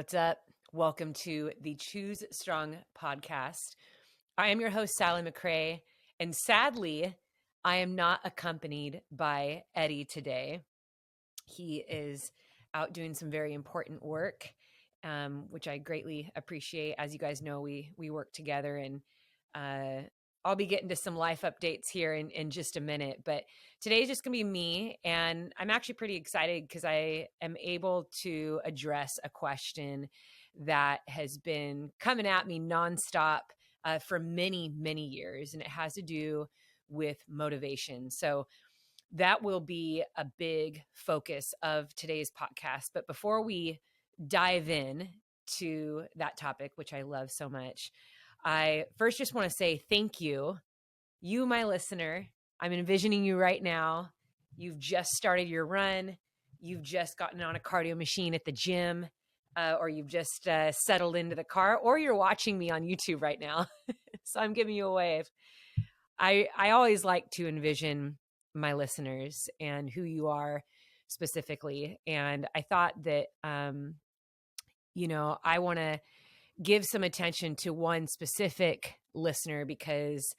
What's up? Welcome to the Choose Strong podcast. I am your host, Sally McCrae, and sadly, I am not accompanied by Eddie today. He is out doing some very important work, which I greatly appreciate. As you guys know, we work together, and I'll be getting to some life updates here in just a minute. But today is just going to be me, and I'm actually pretty excited because I am able to address a question that has been coming at me nonstop for many, many years, and it has to do with motivation. So that will be a big focus of today's podcast. But before we dive in to that topic, which I love so much, I first just want to say thank you. You, my listener, I'm envisioning you right now. You've just started your run. You've just gotten on a cardio machine at the gym, or you've just settled into the car, or you're watching me on YouTube right now. So I'm giving you a wave. I always like to envision my listeners and who you are specifically. And I thought that, I want to give some attention to one specific listener because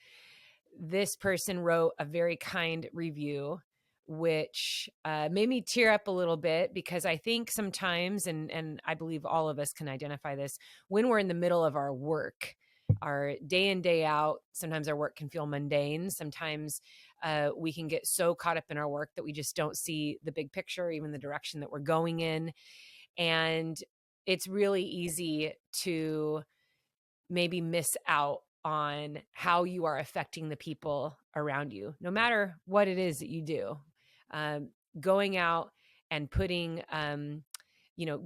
this person wrote a very kind review, which made me tear up a little bit because I think sometimes, and I believe all of us can identify this, when we're in the middle of our work, our day in, day out, sometimes our work can feel mundane. Sometimes we can get so caught up in our work that we just don't see the big picture, even the direction that we're going in. And it's really easy to maybe miss out on how you are affecting the people around you, no matter what it is that you do. Going out and putting,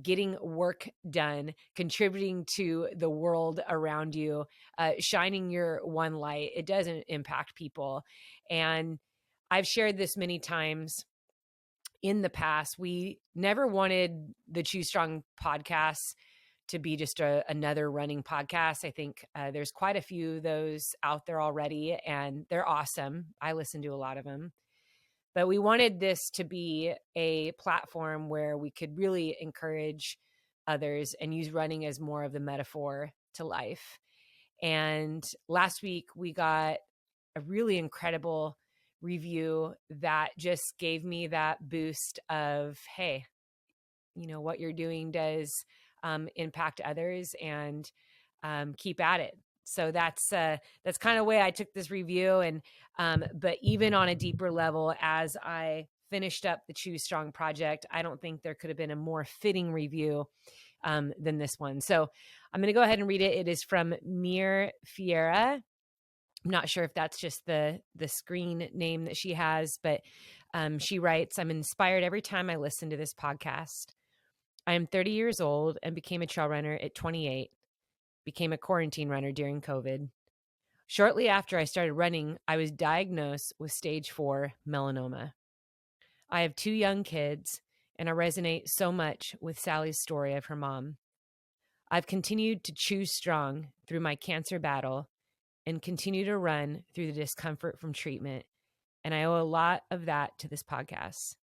getting work done, contributing to the world around you, shining your one light, it doesn't impact people. And I've shared this many times in the past. We never wanted the Choose Strong podcast to be just another running podcast. I think there's quite a few of those out there already, and they're awesome. I listen to a lot of them. But we wanted this to be a platform where we could really encourage others and use running as more of the metaphor to life. And last week, we got a really incredible review that just gave me that boost of, hey, what you're doing does impact others, and keep at it. So that's kind of the way I took this review. And but even on a deeper level, as I finished up the Choose Strong project, I don't think there could have been a more fitting review than this one. So I'm going to go ahead and read it. It is from Mir Fiera. I'm not sure if that's just the screen name that she has, but she writes, "I'm inspired every time I listen to this podcast. I am 30 years old and became a trail runner at 28, became a quarantine runner during COVID. Shortly after I started running, I was diagnosed with stage 4 melanoma. I have 2 young kids, and I resonate so much with Sally's story of her mom. I've continued to choose strong through my cancer battle and continue to run through the discomfort from treatment, and I owe a lot of that to this podcast.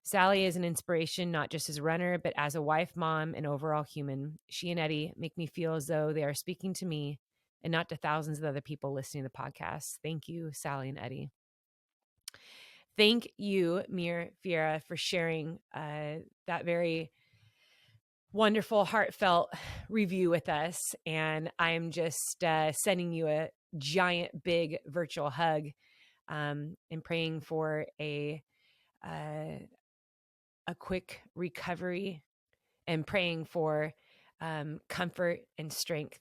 Sally is an inspiration, not just as a runner, but as a wife, mom, and overall human. She and Eddie make me feel as though they are speaking to me and not to thousands of other people listening to the podcast. Thank you, Sally and Eddie." Thank you, Mir Fiera, for sharing that very wonderful, heartfelt review with us. And I'm just sending you a giant, big virtual hug and praying for a quick recovery, and praying for comfort and strength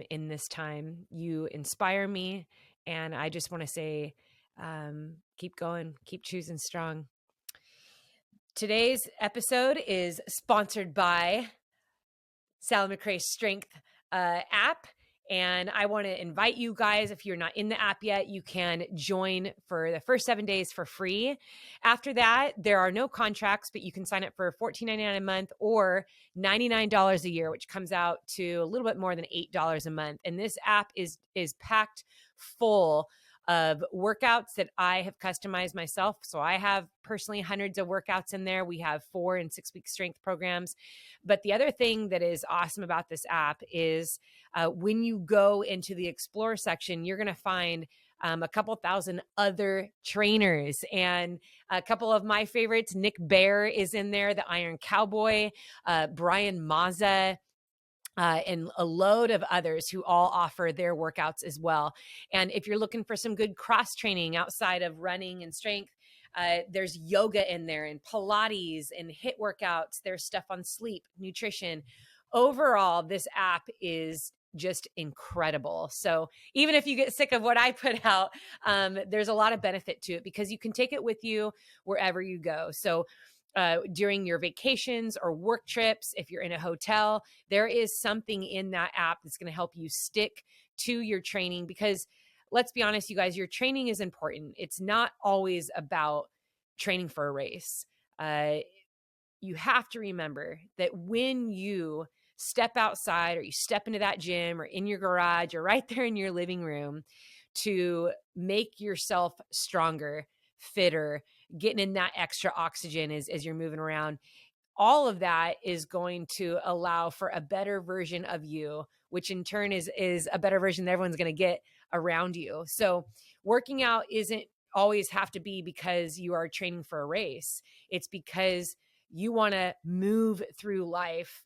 in this time. You inspire me, and I just want to say, keep going, keep choosing strong. Today's episode is sponsored by Sally McCrae's Strength app. And I want to invite you guys, if you're not in the app yet, you can join for the first 7 days for free. After that, there are no contracts, but you can sign up for $14.99 a month or $99 a year, which comes out to a little bit more than $8 a month. And this app is packed full of workouts that I have customized myself. So I have personally hundreds of workouts in there. We have 4 and 6 week strength programs. But the other thing that is awesome about this app is when you go into the explore section, you're going to find a couple thousand other trainers, and a couple of my favorites. Nick Bear is in there, the Iron Cowboy, Brian Mazza, and a load of others who all offer their workouts as well. And if you're looking for some good cross training outside of running and strength, there's yoga in there and Pilates and HIIT workouts. There's stuff on sleep, nutrition. Overall, this app is just incredible. So even if you get sick of what I put out, there's a lot of benefit to it because you can take it with you wherever you go. So during your vacations or work trips, if you're in a hotel, there is something in that app that's going to help you stick to your training because let's be honest, you guys, your training is important. It's not always about training for a race. You have to remember that when you step outside or you step into that gym or in your garage or right there in your living room to make yourself stronger, fitter, getting in that extra oxygen as you're moving around, all of that is going to allow for a better version of you, which in turn is a better version that everyone's going to get around you. So working out isn't always have to be because you are training for a race. It's because you want to move through life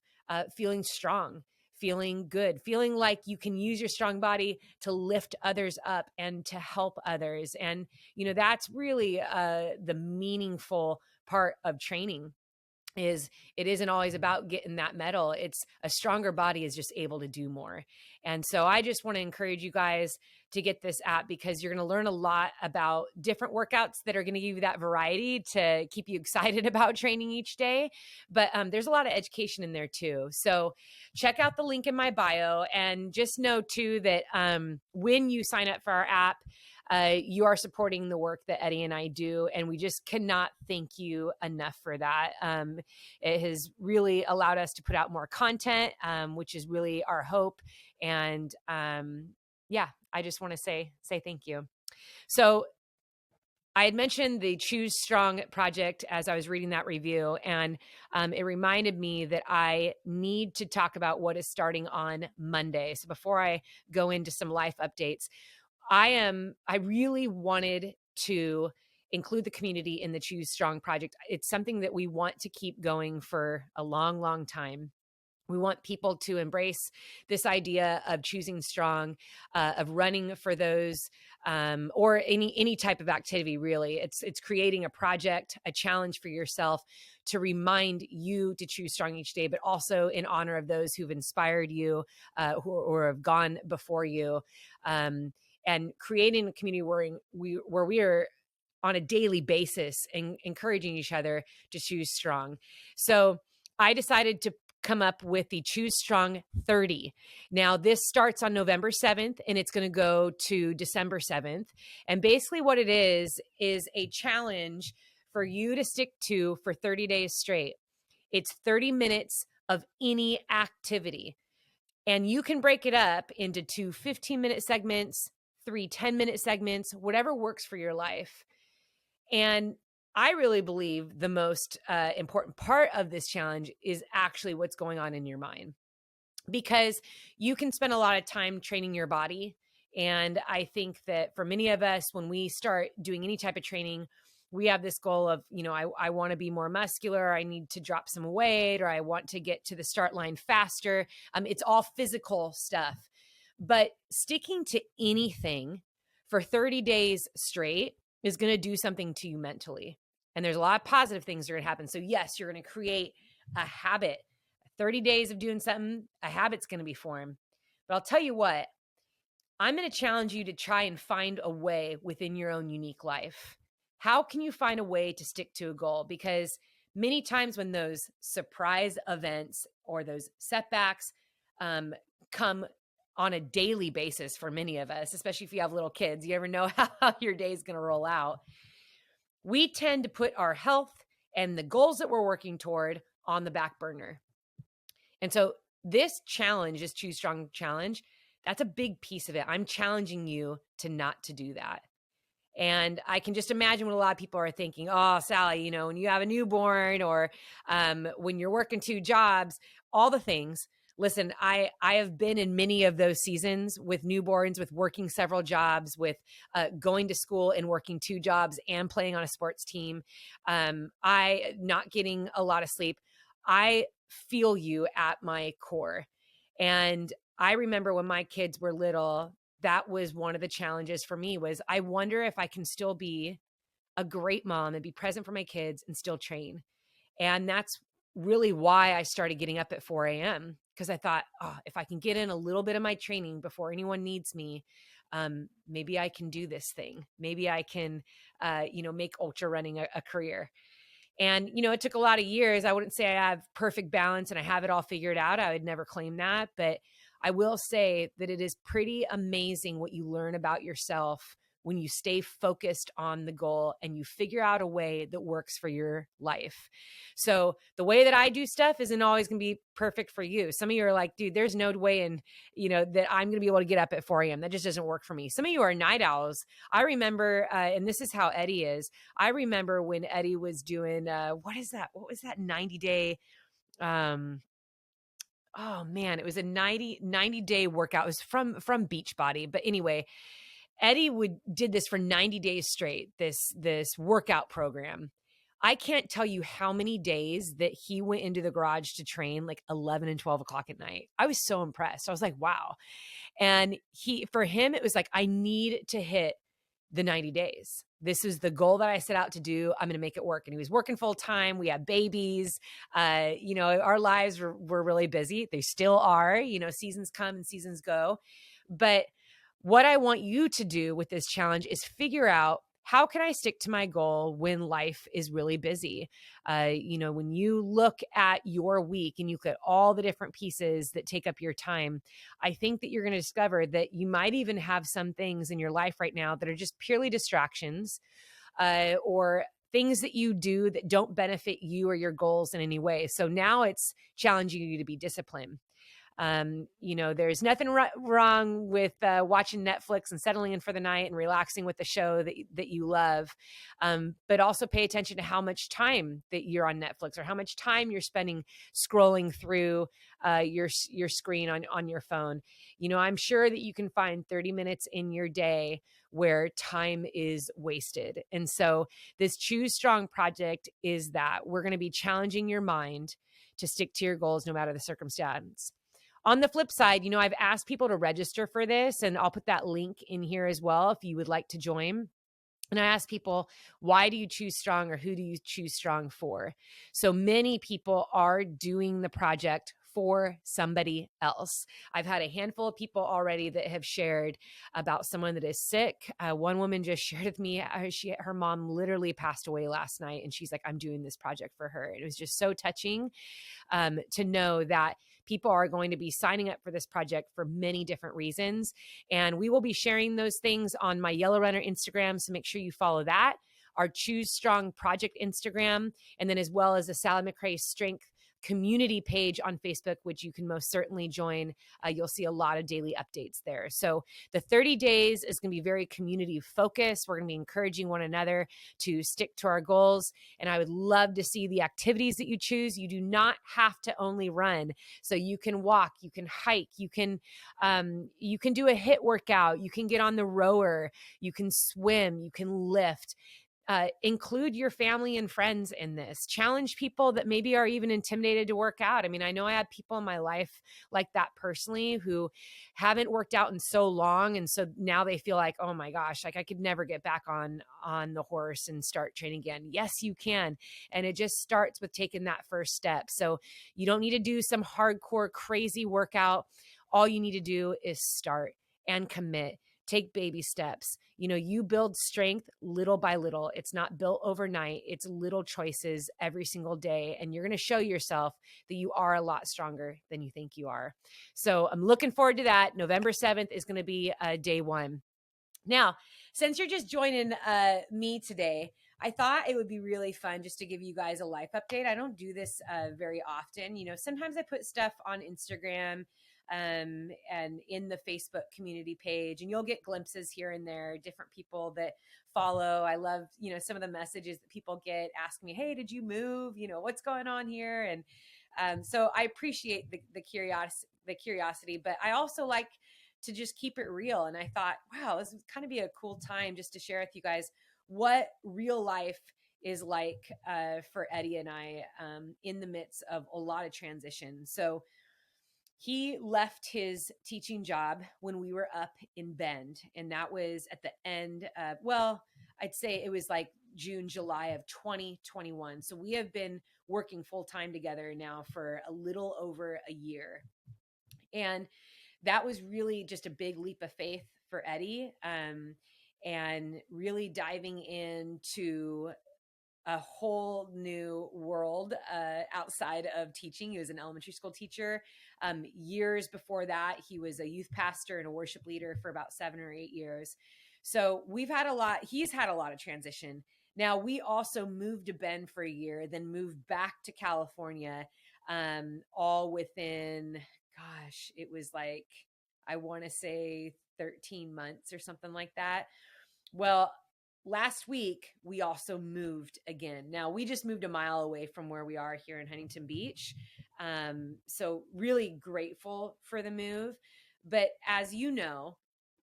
feeling strong, feeling good, feeling like you can use your strong body to lift others up and to help others. And, that's really the meaningful part of training is it isn't always about getting that medal. It's a stronger body is just able to do more. And so I just want to encourage you guys to get this app because you're going to learn a lot about different workouts that are going to give you that variety to keep you excited about training each day. But there's a lot of education in there too. So check out the link in my bio and just know too that when you sign up for our app, you are supporting the work that Eddie and I do, and we just cannot thank you enough for that. It has really allowed us to put out more content, which is really our hope. And yeah, I just want to say thank you. So I had mentioned the Choose Strong project as I was reading that review, and it reminded me that I need to talk about what is starting on Monday. So before I go into some life updates, I really wanted to include the community in the Choose Strong project. It's something that we want to keep going for a long, long time. We want people to embrace this idea of choosing strong, of running for those, or any type of activity. Really, it's creating a project, a challenge for yourself to remind you to choose strong each day, but also in honor of those who've inspired you, or have gone before you, and creating a community where we are on a daily basis and encouraging each other to choose strong. So I decided to come up with the Choose Strong 30. Now, this starts on November 7th and it's going to go to December 7th. And basically what it is a challenge for you to stick to for 30 days straight. It's 30 minutes of any activity. And you can break it up into 2 15-minute segments, 3 10-minute segments, whatever works for your life. And I really believe the most important part of this challenge is actually what's going on in your mind, because you can spend a lot of time training your body. And I think that for many of us, when we start doing any type of training, we have this goal of, I want to be more muscular. I need to drop some weight, or I want to get to the start line faster. It's all physical stuff. But sticking to anything for 30 days straight is going to do something to you mentally. And there's a lot of positive things that are going to happen. So yes, you're going to create a habit. 30 days of doing something, a habit's going to be formed. But I'll tell you what, I'm going to challenge you to try and find a way within your own unique life. How can you find a way to stick to a goal? Because many times when those surprise events or those setbacks come on a daily basis for many of us, especially if you have little kids, you never know how your day is going to roll out. We tend to put our health and the goals that we're working toward on the back burner. And so this challenge, this Choose Strong challenge, that's a big piece of it. I'm challenging you to not to do that. And I can just imagine what a lot of people are thinking. Oh, Sally, you know, when you have a newborn, or when you're working 2 jobs, all the things. Listen, I have been in many of those seasons with newborns, with working several jobs, with going to school and working 2 jobs and playing on a sports team. I not getting a lot of sleep. I feel you at my core. And I remember when my kids were little, that was one of the challenges for me. Was I wonder if I can still be a great mom and be present for my kids and still train. And that's really why I started getting up at 4 a.m. because I thought, oh, if I can get in a little bit of my training before anyone needs me, maybe I can do this thing. Maybe I can, make ultra running a career. And, it took a lot of years. I wouldn't say I have perfect balance and I have it all figured out. I would never claim that. But I will say that it is pretty amazing what you learn about yourself when you stay focused on the goal and you figure out a way that works for your life. So the way that I do stuff isn't always going to be perfect for you. Some of you are like, dude, there's no way that I'm going to be able to get up at 4 a.m. That just doesn't work for me. Some of you are night owls. I remember, and this is how Eddie is. I remember when Eddie was doing, what is that? What was that 90-day? Oh man, it was a 90-day workout. It was from Beachbody. But anyway, Eddie did this for 90 days straight, this workout program. I can't tell you how many days that he went into the garage to train, like 11 and 12 o'clock at night. I was so impressed. I was like, wow. And for him, it was like, I need to hit the 90 days. This is the goal that I set out to do. I'm going to make it work. And he was working full time. We had babies. Our lives were really busy. They still are, seasons come and seasons go. But what I want you to do with this challenge is figure out, how can I stick to my goal when life is really busy? When you look at your week and you look at all the different pieces that take up your time, I think that you're going to discover that you might even have some things in your life right now that are just purely distractions, or things that you do that don't benefit you or your goals in any way. So now it's challenging you to be disciplined. There's nothing wrong with watching Netflix and settling in for the night and relaxing with the show that you love. But also pay attention to how much time that you're on Netflix, or how much time you're spending scrolling through your screen on your phone. I'm sure that you can find 30 minutes in your day where time is wasted. And so this Choose Strong project is that we're going to be challenging your mind to stick to your goals no matter the circumstance. On the flip side, I've asked people to register for this, and I'll put that link in here as well if you would like to join. And I ask people, why do you choose strong, or who do you choose strong for? So many people are doing the project for somebody else. I've had a handful of people already that have shared about someone that is sick. One woman just shared with me, her mom literally passed away last night, and she's like, I'm doing this project for her. It was just so touching to know that people are going to be signing up for this project for many different reasons. And we will be sharing those things on my Yellow Runner Instagram. So make sure you follow that, our Choose Strong Project Instagram, and then as well as the Sally McRae Strength community page on Facebook, which you can most certainly join. You'll see a lot of daily updates there. So the 30 days is going to be very community focused. We're going to be encouraging one another to stick to our goals. And I would love to see the activities that you choose. You do not have to only run. So you can walk, you can hike, you can do a HIIT workout, you can get on the rower, you can swim, you can lift. Include your family and friends in this. Challenge people that maybe are even intimidated to work out. I mean, I know I had people in my life like that personally who haven't worked out in so long. And so now they feel like, oh my gosh, like I could never get back on the horse and start training again. Yes, you can. And it just starts with taking that first step. So you don't need to do some hardcore, crazy workout. All you need to do is start and commit. Take baby steps. You build strength little by little. It's not built overnight. It's little choices every single day. And you're going to show yourself that you are a lot stronger than you think you are. So I'm looking forward to that. November 7th is going to be day one. Now, since you're just joining me today, I thought it would be really fun just to give you guys a life update. I don't do this very often. Sometimes I put stuff on Instagram and in the Facebook community page. And you'll get glimpses here and there, different people that follow. I love, some of the messages that people get asking me, hey, did you move? What's going on here? And so I appreciate the curiosity, but I also like to just keep it real. And I thought, wow, this would kind of be a cool time just to share with you guys what real life is like for Eddie and I in the midst of a lot of transition. So he left his teaching job when we were up in Bend, and that was at the end of, I'd say it was like June, July of 2021. So we have been working full time together now for a little over a year. And that was really just a big leap of faith for Eddie, and really diving into a whole new world outside of teaching. He was an elementary school teacher. Years before that, he was a youth pastor and a worship leader for about 7 or 8 years. So he's had a lot of transition. Now, we also moved to Bend for a year, then moved back to California, all within, gosh, it was like, I want to say 13 months or something like that. Well, last week, we also moved again. Now, we just moved a mile away from where we are here in Huntington Beach. So really grateful for the move. But as you know,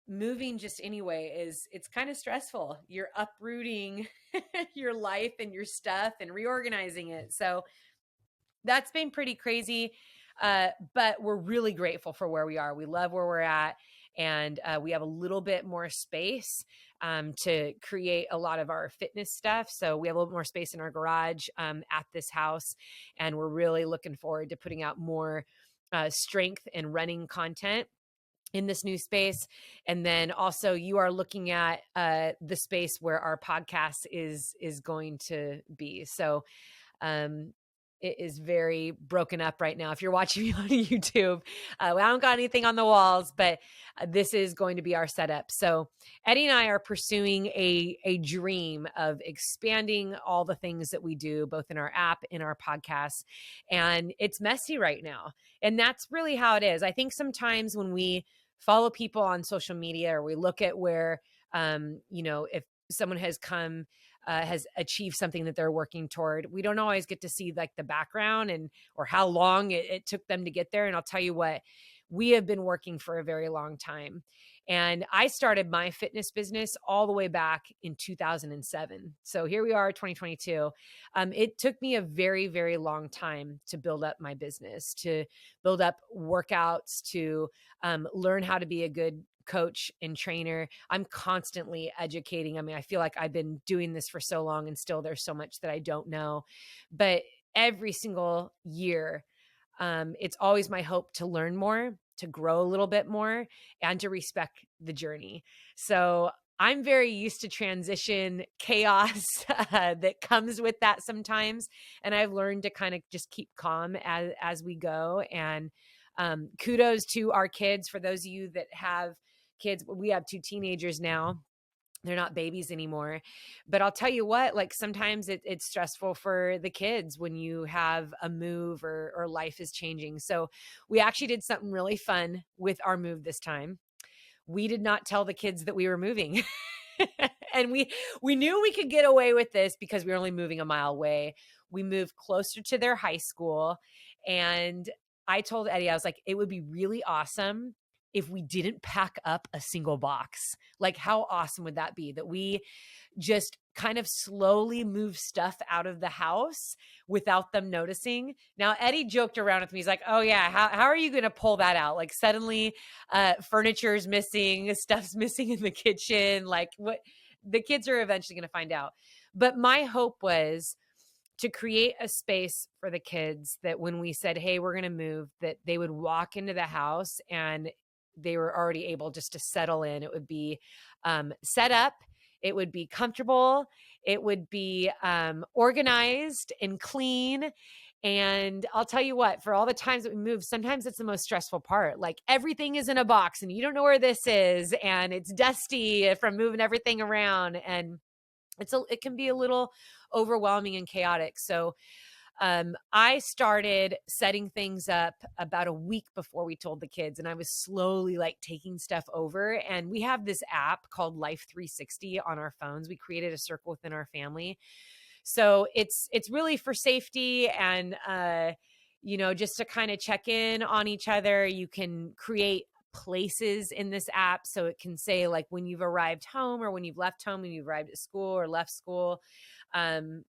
moving just anyway it's kind of stressful. You're uprooting your life and your stuff and reorganizing it. So that's been pretty crazy. But we're really grateful for where we are. We love where we're at. And we have a little bit more space to create a lot of our fitness stuff. So we have a little more space in our garage at this house. And we're really looking forward to putting out more strength and running content in this new space. And then also you are looking at the space where our podcast is going to be. So it is very broken up right now. If you're watching me on YouTube, I don't got anything on the walls, but this is going to be our setup. So Eddie and I are pursuing a dream of expanding all the things that we do, both in our app, in our podcast, and it's messy right now. And that's really how it is. I think sometimes when we follow people on social media or we look at where, if someone has achieved something that they're working toward, we don't always get to see like the background or how long it took them to get there. And I'll tell you what, we have been working for a very long time. And I started my fitness business all the way back in 2007. So here we are, 2022. It took me a very, very long time to build up my business, to build up workouts, to learn how to be a good coach and trainer. I'm constantly educating. I mean, I feel like I've been doing this for so long and still there's so much that I don't know. But every single year, it's always my hope to learn more, to grow a little bit more, and to respect the journey. So I'm very used to transition chaos that comes with that sometimes. And I've learned to kind of just keep calm as we go. And kudos to our kids. For those of you that have kids, we have 2 teenagers now. They're not babies anymore. But I'll tell you what, like sometimes it's stressful for the kids when you have a move or life is changing. So we actually did something really fun with our move this time. We did not tell the kids that we were moving. And we knew we could get away with this because we were only moving a mile away. We moved closer to their high school. And I told Eddie, I was like, it would be really awesome if we didn't pack up a single box. Like, how awesome would that be? That we just kind of slowly move stuff out of the house without them noticing. Now, Eddie joked around with me. He's like, oh yeah, how are you going to pull that out? Like suddenly furniture's missing, stuff's missing in the kitchen. Like what the kids are eventually going to find out. But my hope was to create a space for the kids that when we said, hey, we're going to move, that they would walk into the house and they were already able just to settle in. It would be set up. It would be comfortable. It would be organized and clean. And I'll tell you what, for all the times that we move, sometimes it's the most stressful part. Like everything is in a box and you don't know where this is. And it's dusty from moving everything around. And it can be a little overwhelming and chaotic. So I started setting things up about a week before we told the kids, and I was slowly like taking stuff over. And we have this app called Life 360 on our phones. We created a circle within our family. So it's really for safety and just to kind of check in on each other. You can create places in this app, so it can say like when you've arrived home or when you've left home, when you've arrived at school or left school. Um,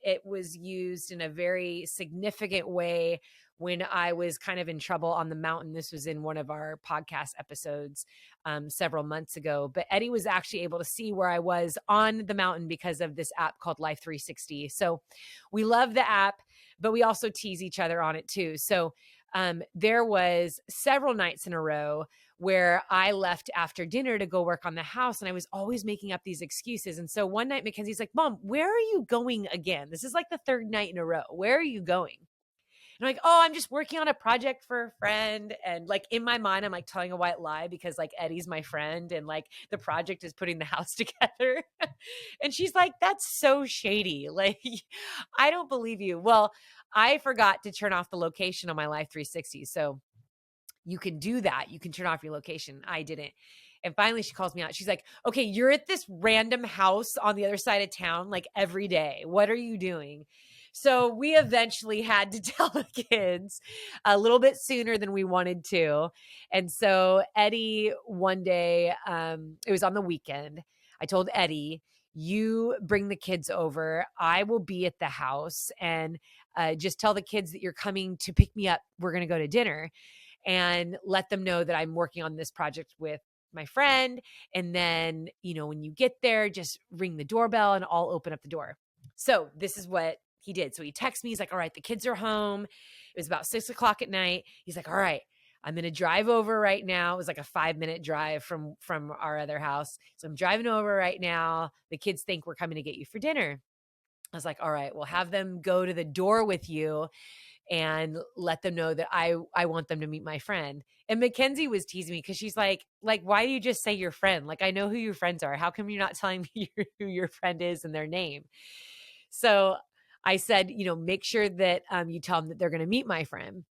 it was used in a very significant way when I was kind of in trouble on the mountain. This was in one of our podcast episodes several months ago. But Eddie was actually able to see where I was on the mountain because of this app called Life 360. So we love the app, but we also tease each other on it too. So there was several nights in a row where I left after dinner to go work on the house, and I was always making up these excuses. And so one night Mackenzie's like, "Mom, where are you going again? This is like the third night in a row. Where are you going?" And I'm like, "Oh, I'm just working on a project for a friend." And like in my mind, I'm like telling a white lie because like Eddie's my friend and like the project is putting the house together. And she's like, "That's so shady. Like, I don't believe you." Well, I forgot to turn off the location on my Life 360. So you can do that. You can turn off your location. I didn't. And finally she calls me out. She's like, "Okay, you're at this random house on the other side of town, like every day. What are you doing?" So we eventually had to tell the kids a little bit sooner than we wanted to. And so Eddie, one day, it was on the weekend, I told Eddie, "You bring the kids over. I will be at the house and just tell the kids that you're coming to pick me up. We're going to go to dinner." And let them know that I'm working on this project with my friend. And then, when you get there, just ring the doorbell and I'll open up the door. So this is what he did. So he texts me. He's like, "All right, the kids are home." It was about 6:00 at night. He's like, "All right, I'm going to drive over right now." It was like a 5-minute drive from our other house. So I'm driving over right now. The kids think we're coming to get you for dinner. I was like, "All right, we'll have them go to the door with you and let them know that I want them to meet my friend." And Mackenzie was teasing me because she's like, "Why do you just say your friend? Like, I know who your friends are. How come you're not telling me who your friend is and their name?" So I said, "Make sure that you tell them that they're going to meet my friend."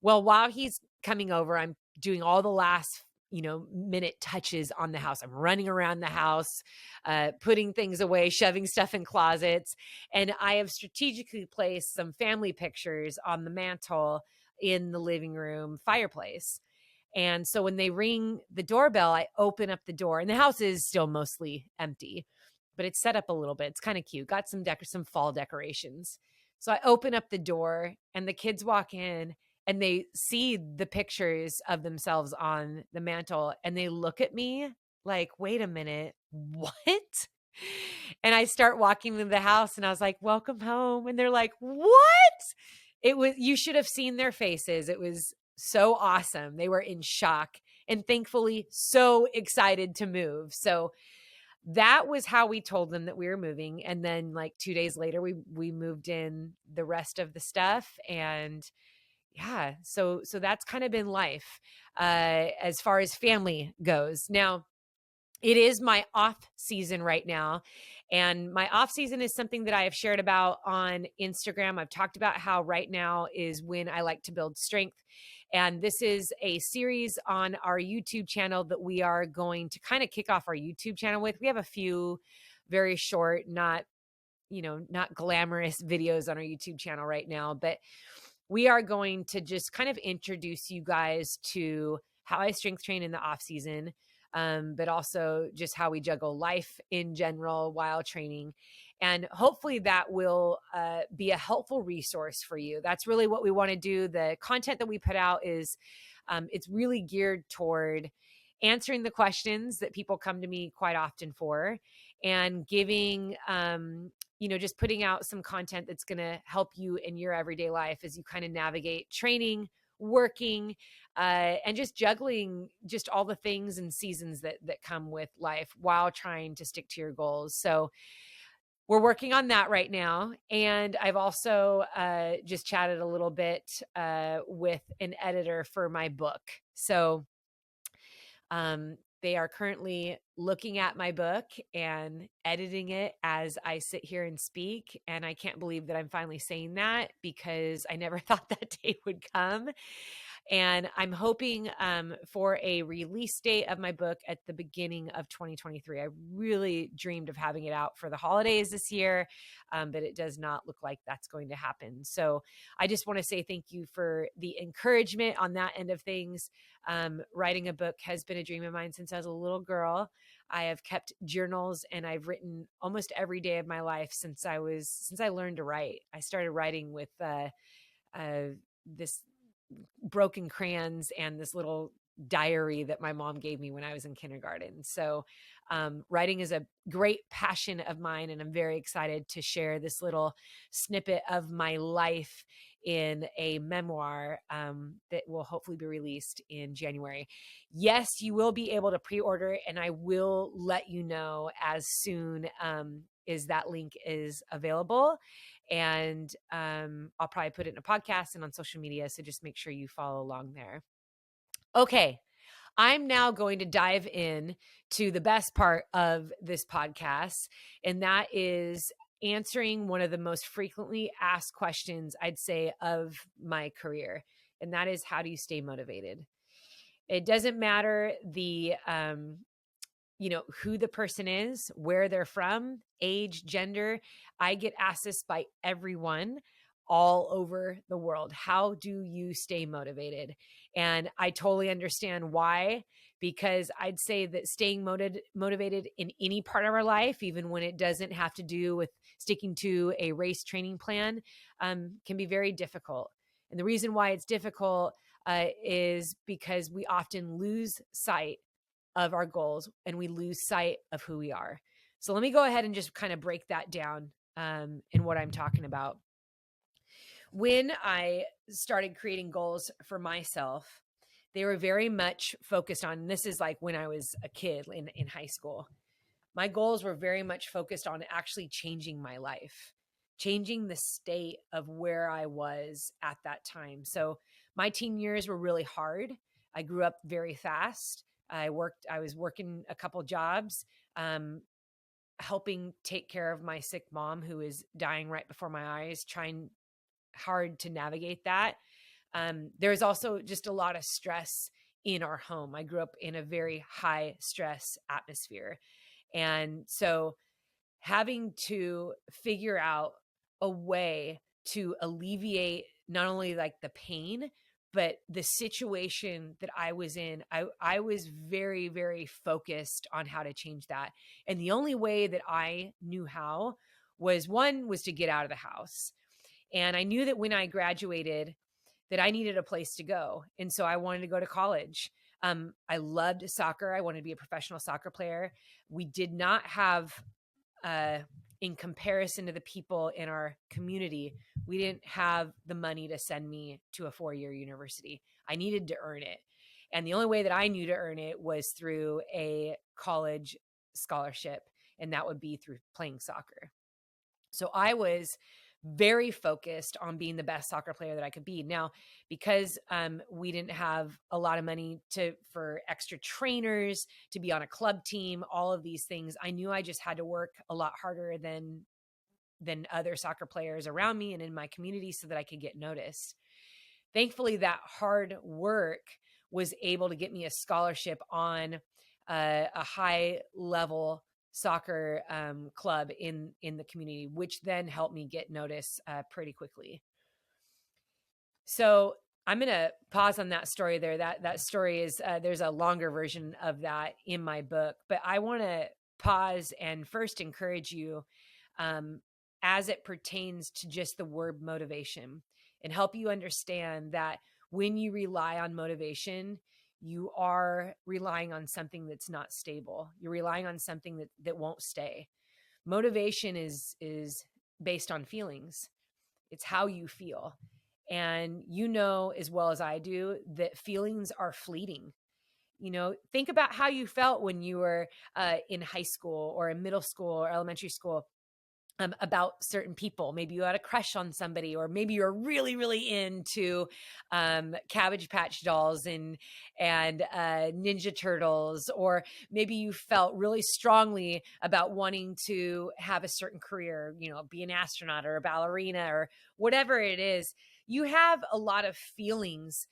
Well, while he's coming over, I'm doing all the last, minute touches on the house. I'm running around the house, putting things away, shoving stuff in closets. And I have strategically placed some family pictures on the mantle in the living room fireplace. And so when they ring the doorbell, I open up the door, and the house is still mostly empty, but it's set up a little bit. It's kind of cute. Got some fall decorations. So I open up the door, and the kids walk in, and they see the pictures of themselves on the mantle, and they look at me like, "Wait a minute, what?" And I start walking into the house, and I was like, "Welcome home." And they're like, "What?" You should have seen their faces. It was so awesome. They were in shock and thankfully so excited to move. So that was how we told them that we were moving. And then like 2 days later, we moved in the rest of the stuff. And yeah, so that's kind of been life as far as family goes. Now, it is my off season right now. And my off season is something that I have shared about on Instagram. I've talked about how right now is when I like to build strength. And this is a series on our YouTube channel that we are going to kind of kick off our YouTube channel with. We have a few very short, not glamorous videos on our YouTube channel right now, but we are going to just kind of introduce you guys to how I strength train in the off season, but also just how we juggle life in general while training. And hopefully that will be a helpful resource for you. That's really what we want to do. The content that we put out is it's really geared toward answering the questions that people come to me quite often for, and giving just putting out some content that's going to help you in your everyday life as you kind of navigate training, working, and just juggling just all the things and seasons that come with life while trying to stick to your goals. So we're working on that right now. And I've also just chatted a little bit with an editor for my book. So They are currently looking at my book and editing it as I sit here and speak. And I can't believe that I'm finally saying that, because I never thought that day would come. And I'm hoping for a release date of my book at the beginning of 2023. I really dreamed of having it out for the holidays this year, but it does not look like that's going to happen. So I just want to say thank you for the encouragement on that end of things. Writing a book has been a dream of mine since I was a little girl. I have kept journals, and I've written almost every day of my life since I learned to write. I started writing with this broken crayons and this little diary that my mom gave me when I was in kindergarten. So writing is a great passion of mine, and I'm very excited to share this little snippet of my life in a memoir that will hopefully be released in January. Yes, you will be able to pre-order it, and I will let you know as soon as that link is available. And I'll probably put it in a podcast and on social media. So just make sure you follow along there. Okay. I'm now going to dive in to the best part of this podcast, and that is answering one of the most frequently asked questions, I'd say, of my career. And that is, how do you stay motivated? It doesn't matter who the person is, where they're from, age, gender. I get asked this by everyone all over the world. How do you stay motivated? And I totally understand why, because I'd say that staying motivated in any part of our life, even when it doesn't have to do with sticking to a race training plan, can be very difficult. And the reason why it's difficult is because we often lose sight of our goals, and we lose sight of who we are. So let me go ahead and just kind of break that down in what I'm talking about. When I started creating goals for myself, they were very much focused on, this is like when I was a kid in high school. My goals were very much focused on actually changing my life, changing the state of where I was at that time. So my teen years were really hard. I grew up very fast. I was working a couple jobs, helping take care of my sick mom who was dying right before my eyes, trying hard to navigate that. There's also just a lot of stress in our home. I grew up in a very high stress atmosphere. And so having to figure out a way to alleviate not only like the pain, but the situation that I was in, I was very, very focused on how to change that. And the only way that I knew how was to get out of the house. And I knew that when I graduated that I needed a place to go. And so I wanted to go to college. I loved soccer. I wanted to be a professional soccer player. We did not have, in comparison to the people in our community, we didn't have the money to send me to a 4-year university. I needed to earn it. And the only way that I knew to earn it was through a college scholarship, and that would be through playing soccer. So I was very focused on being the best soccer player that I could be. Now, because we didn't have a lot of money for extra trainers, to be on a club team, all of these things, I knew I just had to work a lot harder than other soccer players around me and in my community so that I could get noticed. Thankfully, that hard work was able to get me a scholarship on a high level soccer club in the community, which then helped me get noticed pretty quickly. So I'm going to pause on that story there. That story is, there's a longer version of that in my book, but I want to pause and first encourage you as it pertains to just the word motivation, and help you understand that when you rely on motivation, you are relying on something that's not stable. You're relying on something that won't stay. Motivation is based on feelings. It's how you feel. And you know as well as I do that feelings are fleeting. Think about how you felt when you were in high school or in middle school or elementary school. about certain people. Maybe you had a crush on somebody, or maybe you're really, really into Cabbage Patch Dolls and Ninja Turtles, or maybe you felt really strongly about wanting to have a certain career, be an astronaut or a ballerina or whatever it is. You have a lot of feelings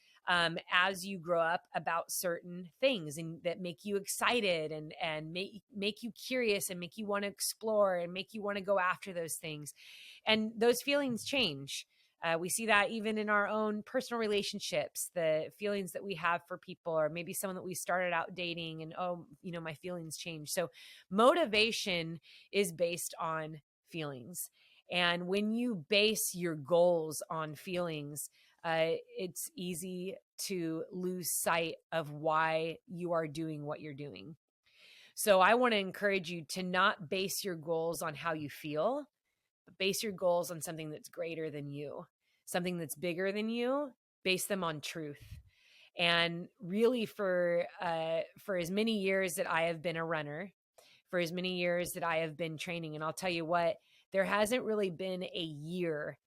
as you grow up about certain things, and that make you excited and make you curious and make you want to explore and make you want to go after those things. And those feelings change. We see that even in our own personal relationships, the feelings that we have for people, or maybe someone that we started out dating and, my feelings change. So motivation is based on feelings. And when you base your goals on feelings, it's easy to lose sight of why you are doing what you're doing. So I want to encourage you to not base your goals on how you feel, but base your goals on something that's greater than you, something that's bigger than you. Base them on truth. And really, for as many years that I have been a runner, for as many years that I have been training, and I'll tell you what, there hasn't really been a year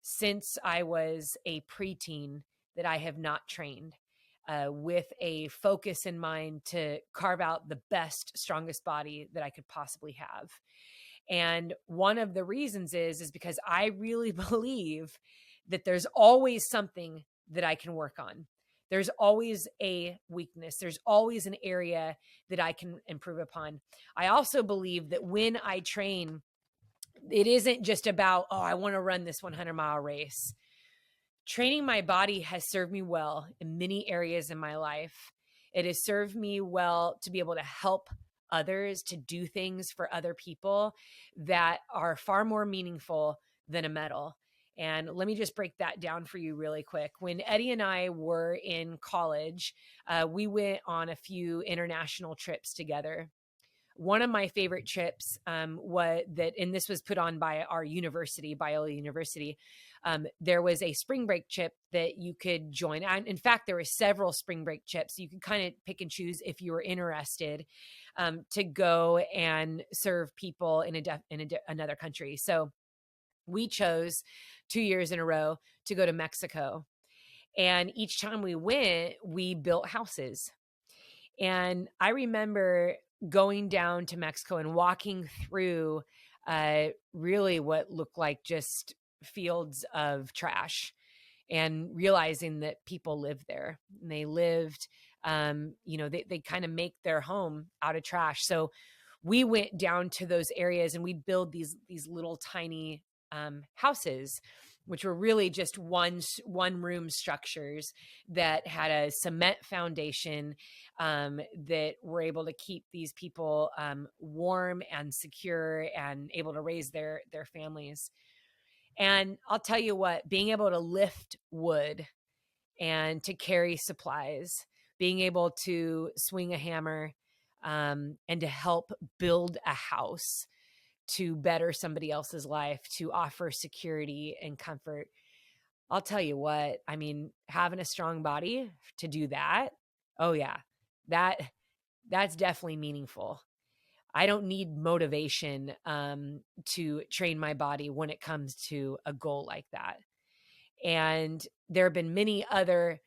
since I was a preteen that I have not trained with a focus in mind to carve out the best, strongest body that I could possibly have. And one of the reasons is because I really believe that there's always something that I can work on. There's always a weakness. There's always an area that I can improve upon. I also believe that when I train, it isn't just about, I want to run this 100-mile race. Training my body has served me well in many areas in my life. It has served me well to be able to help others, to do things for other people that are far more meaningful than a medal. And let me just break that down for you really quick. When Eddie and I were in college, we went on a few international trips together. One of my favorite trips was that, and this was put on by our university, Biola University. There was a spring break trip that you could join. And in fact, there were several spring break trips. You could kind of pick and choose if you were interested to go and serve people in another country. So we chose 2 years in a row to go to Mexico. And each time we went, we built houses. And I remember going down to Mexico and walking through really what looked like just fields of trash, and realizing that people lived there, and they lived, they kind of make their home out of trash. So we went down to those areas and we'd build these little tiny houses, which were really just one room structures that had a cement foundation that were able to keep these people warm and secure and able to raise their families. And I'll tell you what, being able to lift wood and to carry supplies, being able to swing a hammer and to help build a house to better somebody else's life, to offer security and comfort. I'll tell you what, I mean, having a strong body to do that, oh yeah, that's definitely meaningful. I don't need motivation to train my body when it comes to a goal like that. And there have been many other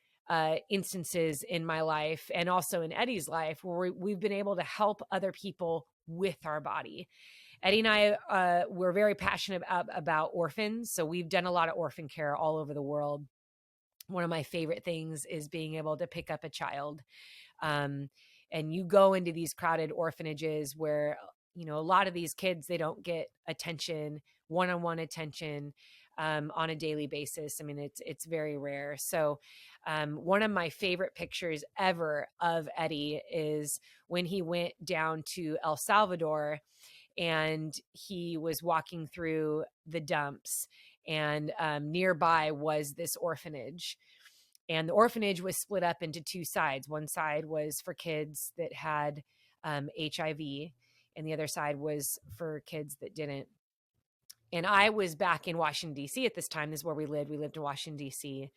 instances in my life and also in Eddie's life where we've been able to help other people with our body. Eddie and I we're very passionate about orphans. So we've done a lot of orphan care all over the world. One of my favorite things is being able to pick up a child. And you go into these crowded orphanages where, a lot of these kids, they don't get attention, one-on-one attention on a daily basis. I mean, it's very rare. So one of my favorite pictures ever of Eddie is when he went down to El Salvador and he was walking through the dumps, and nearby was this orphanage. And the orphanage was split up into two sides. One side was for kids that had HIV, and the other side was for kids that didn't. And I was back in Washington, D.C. at this time. This is where we lived. We lived in Washington, D.C.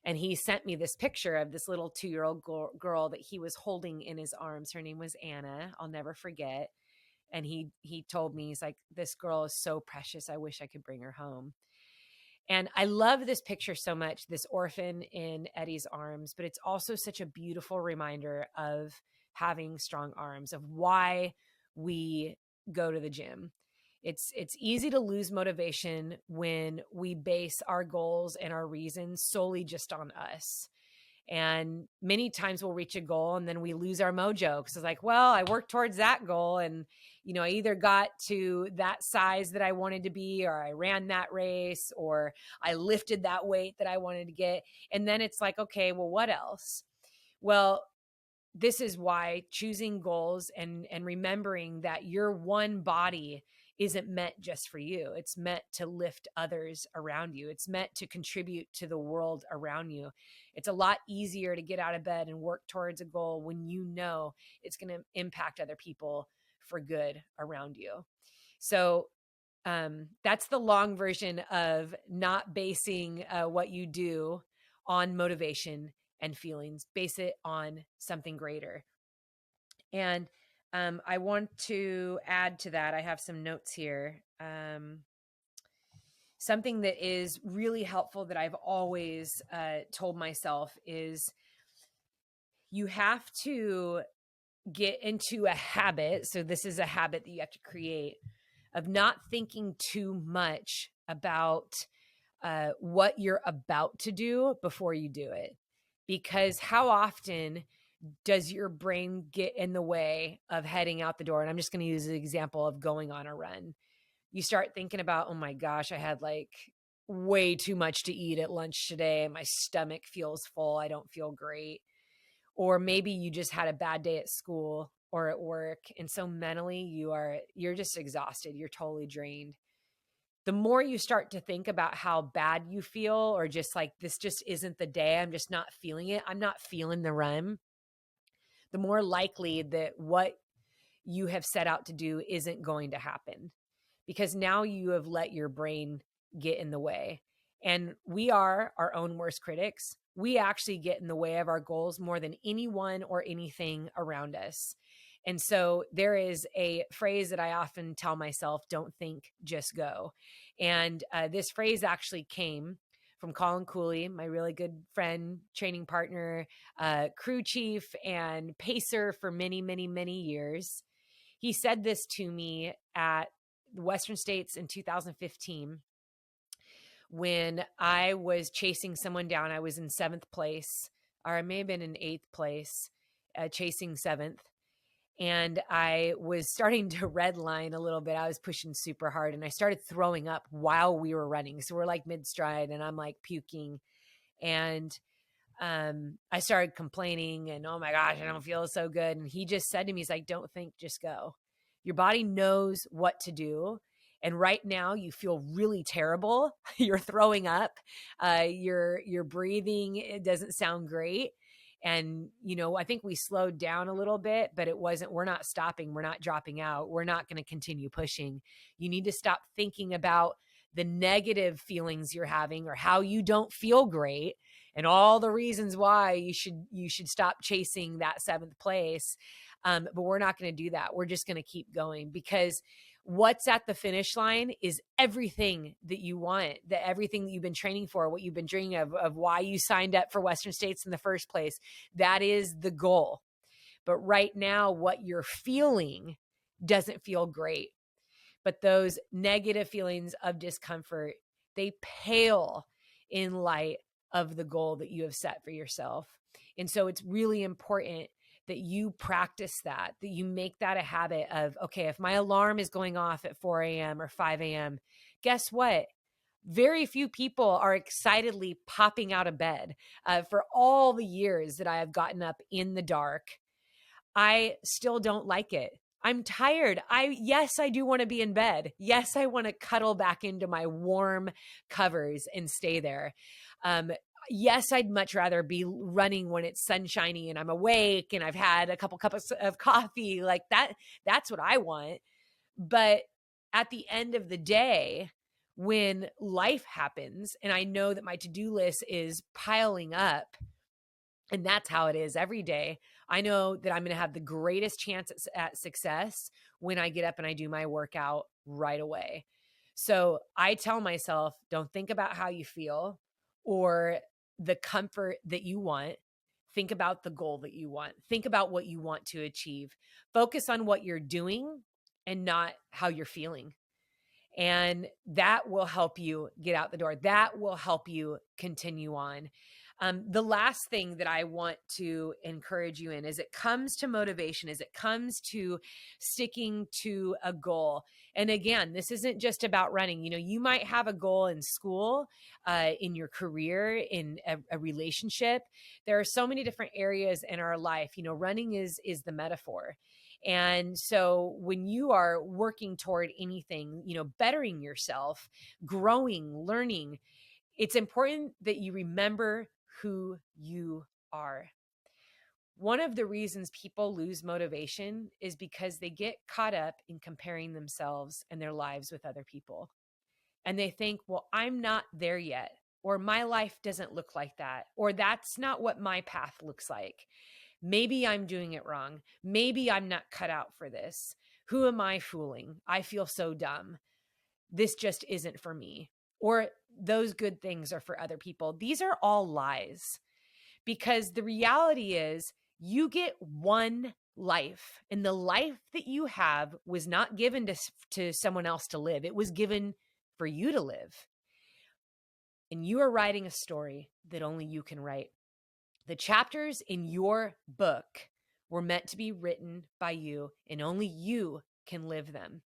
And he sent me this picture of this little 2-year-old girl that he was holding in his arms. Her name was Anna. I'll never forget. And he told me, he's like, this girl is so precious. I wish I could bring her home. And I love this picture so much, this orphan in Eddie's arms, but it's also such a beautiful reminder of having strong arms, of why we go to the gym. It's easy to lose motivation when we base our goals and our reasons solely just on us. And many times we'll reach a goal and then we lose our mojo because it's like, well, I worked towards that goal, and I either got to that size that I wanted to be, or I ran that race, or I lifted that weight that I wanted to get. And then it's like, okay, well, what else? Well, this is why choosing goals and remembering that your one body isn't meant just for you. It's meant to lift others around you. It's meant to contribute to the world around you. It's a lot easier to get out of bed and work towards a goal when you know it's going to impact other people for good around you. So that's the long version of not basing what you do on motivation and feelings. Base it on something greater. And I want to add to that. I have some notes here. Something that is really helpful that I've always told myself is you have to get into a habit. So this is a habit that you have to create of not thinking too much about what you're about to do before you do it. Because how often does your brain get in the way of heading out the door? And I'm just going to use the example of going on a run. You start thinking about, oh my gosh, I had like way too much to eat at lunch today. My stomach feels full. I don't feel great. Or maybe you just had a bad day at school or at work. And so mentally you're just exhausted. You're totally drained. The more you start to think about how bad you feel, or just like, this just isn't the day, I'm just not feeling it, I'm not feeling the run, the more likely that what you have set out to do isn't going to happen, because now you have let your brain get in the way. And we are our own worst critics. We actually get in the way of our goals more than anyone or anything around us. And so there is a phrase that I often tell myself, don't think, just go. And this phrase actually came from Colin Cooley, my really good friend, training partner, crew chief, and pacer for many, many, many years. He said this to me at the Western States in 2015 when I was chasing someone down. I was in 7th place, or I may have been in 8th place, chasing 7th. And I was starting to redline a little bit. I was pushing super hard and I started throwing up while we were running. So we're like mid stride and I'm like puking. And I started complaining and, oh my gosh, I don't feel so good. And he just said to me, he's like, don't think, just go. Your body knows what to do. And right now you feel really terrible. You're throwing up. You're breathing. It doesn't sound great. And, I think we slowed down a little bit, but we're not stopping. We're not dropping out. We're not going to continue pushing. You need to stop thinking about the negative feelings you're having or how you don't feel great and all the reasons why you should stop chasing that 7th place. But we're not going to do that. We're just going to keep going, because what's at the finish line is everything that you want, everything that you've been training for, what you've been dreaming of why you signed up for Western States in the first place. That is the goal. But right now, what you're feeling doesn't feel great. But those negative feelings of discomfort, they pale in light of the goal that you have set for yourself. And so it's really important that you practice that you make that a habit of, okay, if my alarm is going off at 4 a.m. or 5 a.m., guess what? Very few people are excitedly popping out of bed. For all the years that I have gotten up in the dark, I still don't like it. I'm tired. Yes, I do want to be in bed. Yes, I want to cuddle back into my warm covers and stay there. Yes, I'd much rather be running when it's sunshiny and I'm awake and I've had a couple cups of coffee like that. That's what I want. But at the end of the day, when life happens and I know that my to-do list is piling up, And that's how it is every day. I know that I'm going to have the greatest chance at success when I get up and I do my workout right away. So I tell myself, don't think about how you feel or the comfort that you want. Think about the goal that you want. Think about what you want to achieve. Focus on what you're doing and not how you're feeling. And that will help you get out the door. That will help you continue on. The last thing that I want to encourage you in as it comes to motivation, as it comes to sticking to a goal. And again, this isn't just about running. You know, you might have a goal in school, in your career, in a relationship. There are so many different areas in our life. You know, running is the metaphor. And so when you are working toward anything, you know, bettering yourself, growing, learning, it's important that you remember who you are. One of the reasons people lose motivation is because they get caught up in comparing themselves and their lives with other people. And they think, well, I'm not there yet, or my life doesn't look like that, or that's not what my path looks like. Maybe I'm doing it wrong. Maybe I'm not cut out for this. Who am I fooling? I feel so dumb. This just isn't for me. Or those good things are for other people. These are all lies, because the reality is you get one life, and the life that you have was not given to someone else to live. It was given for you to live. And you are writing a story that only you can write. The chapters in your book were meant to be written by you, and only you can live them.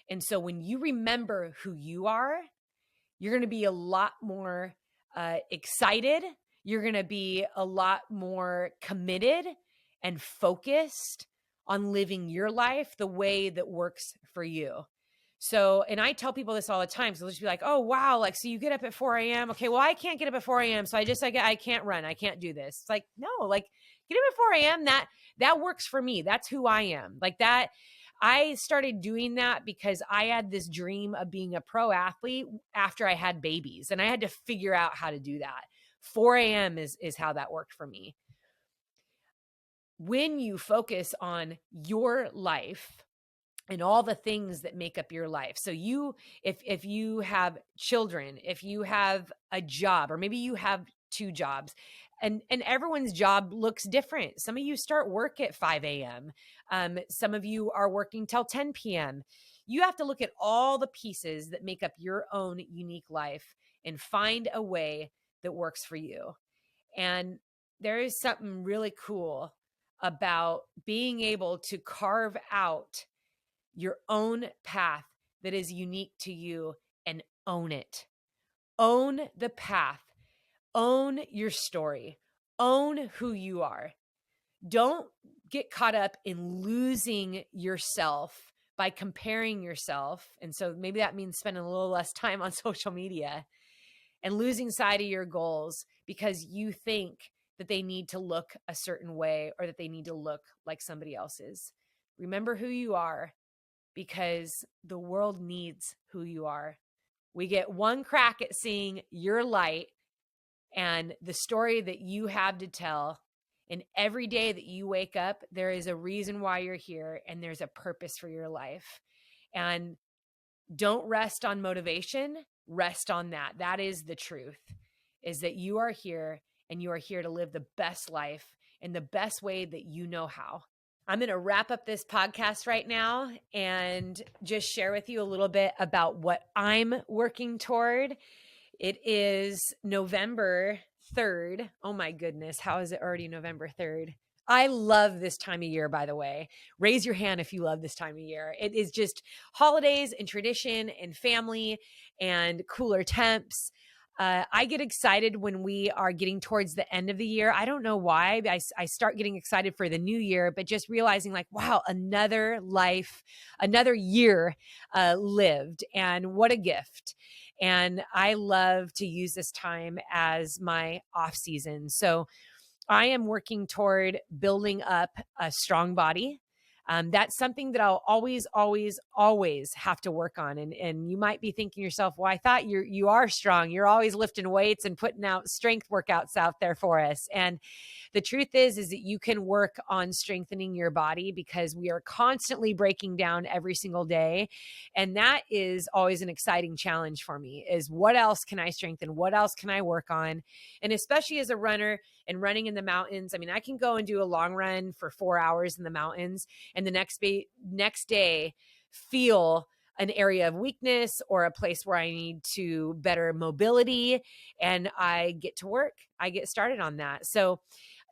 And so when you remember who you are, you're going to be a lot more excited. You're going to be a lot more committed and focused on living your life the way that works for you. So, and I tell people this all the time. So they'll just be like, oh, wow. Like, so you get up at 4 a.m. Okay. Well, I can't get up at 4 a.m. So I can't run. I can't do this. It's like, no, like get up at 4 a.m. That works for me. That's who I am. Like that. I started doing that because I had this dream of being a pro athlete after I had babies, and I had to figure out how to do that. 4 a.m. is how that worked for me. When you focus on your life and all the things that make up your life. So if you have children, if you have a job, or maybe you have two jobs, and everyone's job looks different. Some of you start work at 5 a.m. Some of you are working till 10 p.m. You have to look at all the pieces that make up your own unique life and find a way that works for you. And there is something really cool about being able to carve out your own path that is unique to you and own it. Own the path. Own your story. Own who you are. Don't get caught up in losing yourself by comparing yourself. And so maybe that means spending a little less time on social media and losing sight of your goals because you think that they need to look a certain way or that they need to look like somebody else's. Remember who you are, because the world needs who you are. We get one crack at seeing your light and the story that you have to tell. And every day that you wake up, there is a reason why you're here, and there's a purpose for your life. And don't rest on motivation, rest on that. That is the truth, is that you are here, and you are here to live the best life in the best way that you know how. I'm going to wrap up this podcast right now and just share with you a little bit about what I'm working toward. It is November 3rd. Oh my goodness. How is it already November 3rd? I love this time of year, by the way. Raise your hand if you love this time of year. It is just holidays and tradition and family and cooler temps. I get excited when we are getting towards the end of the year. I don't know why. I start getting excited for the new year, but just realizing like, wow, another life, another year lived, and what a gift. And I love to use this time as my off season. So I am working toward building up a strong body. That's something that I'll always, always, always have to work on. And you might be thinking to yourself, well, I thought you are strong. You're always lifting weights and putting out strength workouts out there for us. And the truth is that you can work on strengthening your body because we are constantly breaking down every single day. And that is always an exciting challenge for me, is what else can I strengthen? What else can I work on? And especially as a runner and running in the mountains, I mean, I can go and do a long run for 4 hours in the mountains and the next day feel an area of weakness or a place where I need to better mobility, and I get to work. I get started on that. So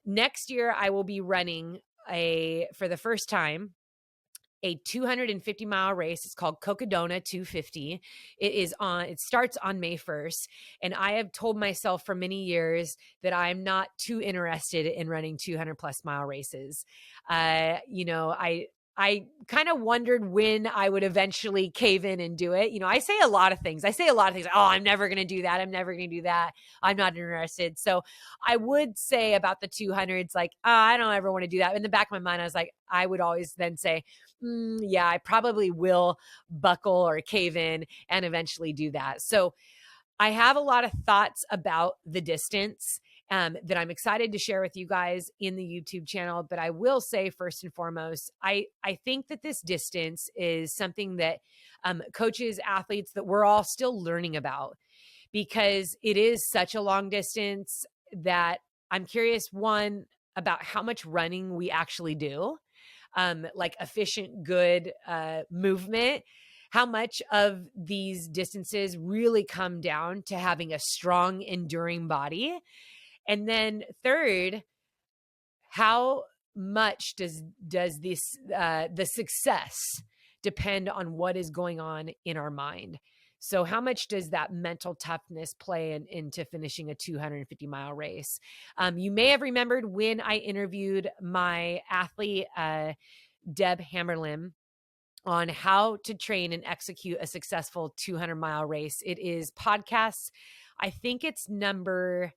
next year I will be running for the first time, a 250-mile race. It's called Cocodona 250. It starts on May 1st. And I have told myself for many years that I'm not too interested in running 200+ mile races. I kind of wondered when I would eventually cave in and do it. I say a lot of things. Oh, I'm never going to do that. I'm never going to do that. I'm not interested. So I would say about the 200s, like, I don't ever want to do that. In the back of my mind, I was like, I would always then say, yeah, I probably will buckle or cave in and eventually do that. So I have a lot of thoughts about the distance that I'm excited to share with you guys in the YouTube channel. But I will say, first and foremost, I think that this distance is something that coaches, athletes, that we're all still learning about, because it is such a long distance that I'm curious, one, about how much running we actually do, like efficient, good movement. How much of these distances really come down to having a strong, enduring body? And then third, how much does this the success depend on what is going on in our mind? So how much does that mental toughness play into finishing a 250-mile race? You may have remembered when I interviewed my athlete, Deb Hammerlim, on how to train and execute a successful 200-mile race. It is podcast, I think it's number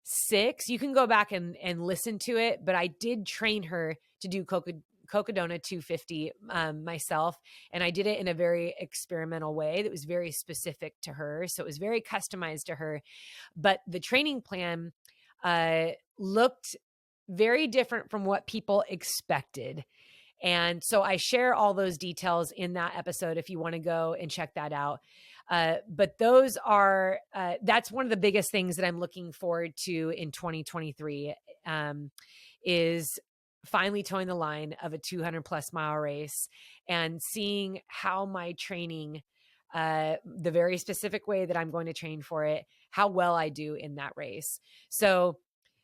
6. You can go back and listen to it, but I did train her to do Cocodona 250 myself, and I did it in a very experimental way that was very specific to her. So it was very customized to her, but the training plan looked very different from what people expected. And so I share all those details in that episode if you want to go and check that out. But that's one of the biggest things that I'm looking forward to in 2023, is finally towing the line of a 200-plus-mile race and seeing how my training, the very specific way that I'm going to train for it, how well I do in that race. So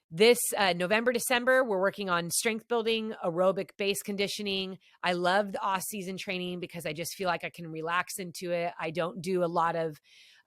this November, December, we're working on strength building, aerobic base conditioning. I love the off-season training because I just feel like I can relax into it. I don't do a lot of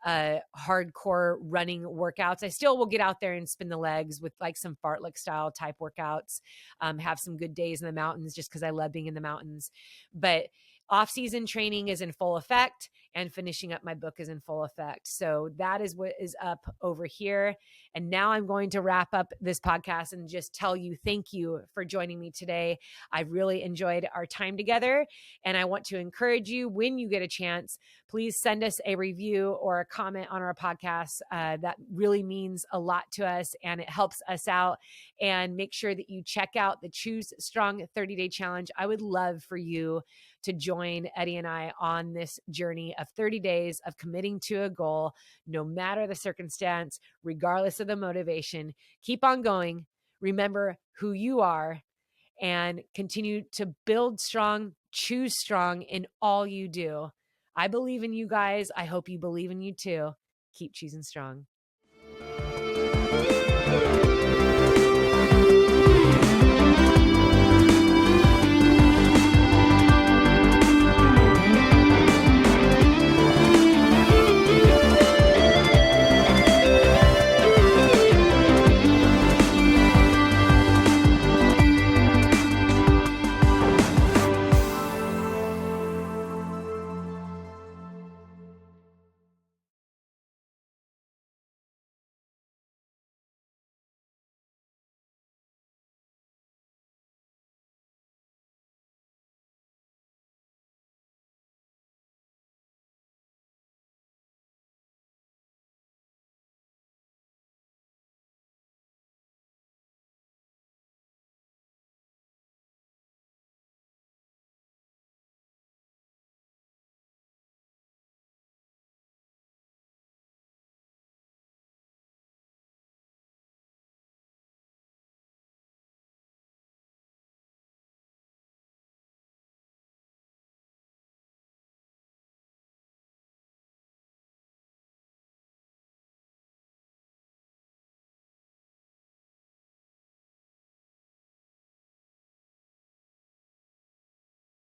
hardcore running workouts. I still will get out there and spin the legs with like some fartlek style type workouts, have some good days in the mountains just because I love being in the mountains. But off-season training is in full effect, and finishing up my book is in full effect. So that is what is up over here. And now I'm going to wrap up this podcast and just tell you thank you for joining me today. I've really enjoyed our time together, and I want to encourage you, when you get a chance, please send us a review or a comment on our podcast. That really means a lot to us, and it helps us out. And make sure that you check out the Choose Strong 30-Day Challenge. I would love for you to join Eddie and I on this journey of 30 days of committing to a goal, no matter the circumstance, regardless of the motivation. Keep on going. Remember who you are, and continue to build strong, choose strong in all you do. I believe in you guys. I hope you believe in you too. Keep choosing strong.